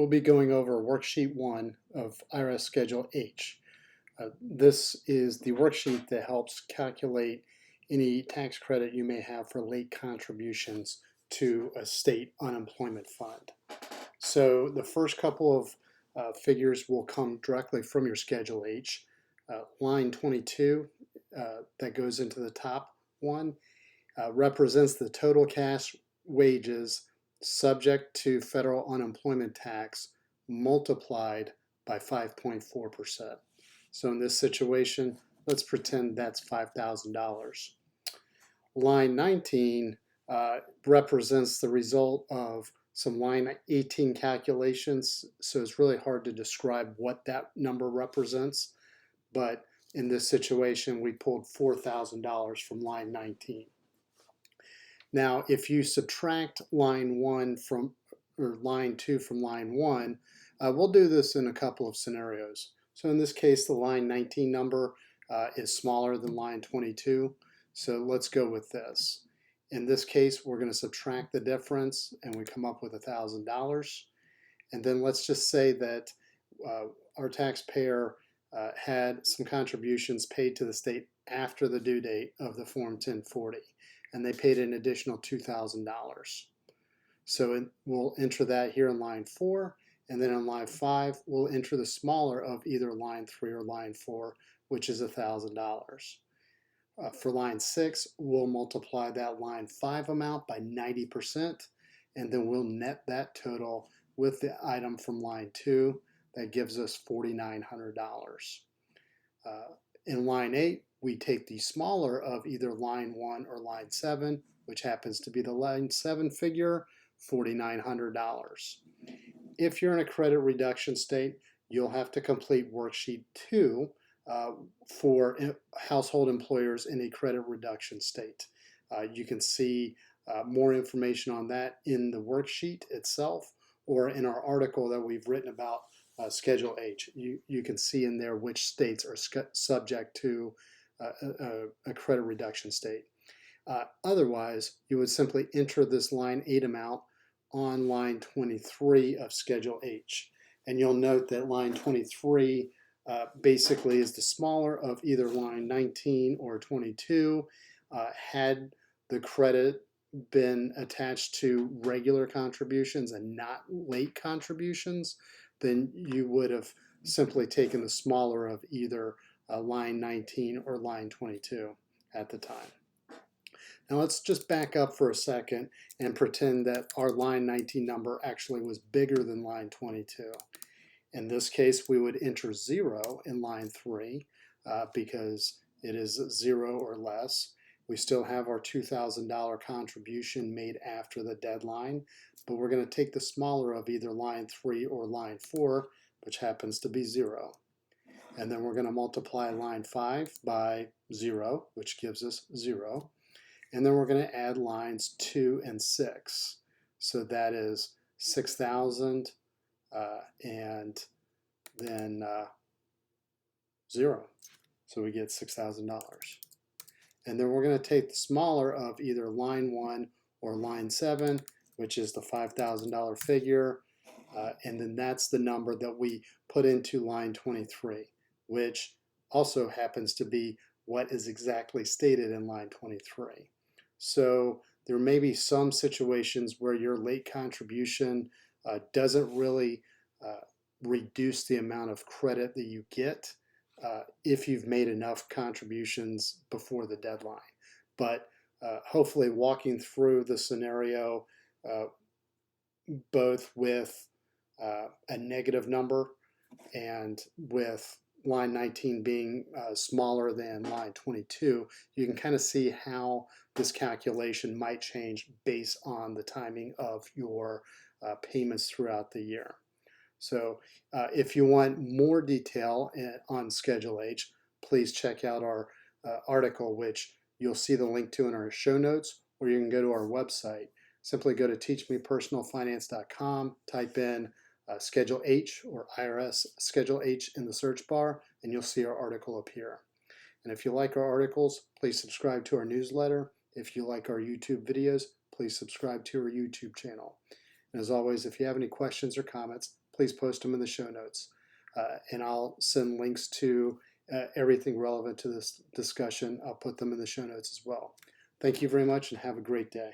We'll be going over Worksheet 1 of IRS Schedule H. This is the worksheet that helps calculate any tax credit you may have for late contributions to a state unemployment fund. So the first couple of figures will come directly from your Schedule H. Line 22 that goes into the top one represents the total cash wages subject to federal unemployment tax multiplied by 5.4%. So in this situation, let's pretend that's $5,000. Line 19 represents the result of some line 18 calculations, so it's really hard to describe what that number represents, but in this situation, we pulled $4,000 from line 19. Now, if you subtract line 1 from, or line 2 from line 1, we'll do this in a couple of scenarios. So in this case, the line 19 number is smaller than line 22. So let's go with this. In this case, we're going to subtract the difference and we come up with $1,000. And then let's just say that our taxpayer had some contributions paid to the state after the due date of the Form 1040, and they paid an additional $2,000. So we'll enter that here in line 4, and then in line 5, we'll enter the smaller of either line 3 or line 4, which is $1,000. For line 6, we'll multiply that line 5 amount by 90%, and then we'll net that total with the item from line 2. That gives us $4,900. In line 8, we take the smaller of either line 1 or line 7, which happens to be the line 7 figure, $4,900. If you're in a credit reduction state, you'll have to complete Worksheet 2 for household employers in a credit reduction state. You can see more information on that in the worksheet itself or in our article that we've written about Schedule H. You can see in there which states are subject to a credit reduction state. Otherwise, you would simply enter this line 8 amount on line 23 of Schedule H. And you'll note that line 23 basically is the smaller of either line 19 or 22. Had the credit been attached to regular contributions and not late contributions, then you would have simply taken the smaller of either line 19 or line 22 at the time. Now let's just back up for a second and pretend that our line 19 number actually was bigger than line 22. In this case, we would enter 0 in line 3 because it is 0 or less. We still have our $2,000 contribution made after the deadline, but we're going to take the smaller of either line 3 or line 4, which happens to be 0. And then we're going to multiply line 5 by 0, which gives us 0. And then we're going to add lines 2 and 6. So that is 6,000 and then 0. So we get $6,000. And then we're going to take the smaller of either line 1 or line 7, which is the $5,000 figure, and then that's the number that we put into line 23, which also happens to be what is exactly stated in line 23. So there may be some situations where your late contribution doesn't really reduce the amount of credit that you get if you've made enough contributions before the deadline. But hopefully walking through the scenario both with a negative number and with line 19 being smaller than line 22, you can kind of see how this calculation might change based on the timing of your payments throughout the year. So if you want more detail on Schedule H, please check out our article, which you'll see the link to in our show notes, or you can go to our website. Simply go to teachmepersonalfinance.com, type in Schedule H or IRS Schedule H in the search bar, and you'll see our article appear. And if you like our articles, please subscribe to our newsletter. If you like our YouTube videos, please subscribe to our YouTube channel. And as always, if you have any questions or comments, please post them in the show notes. And I'll send links to everything relevant to this discussion. I'll put them in the show notes as well. Thank you very much and have a great day.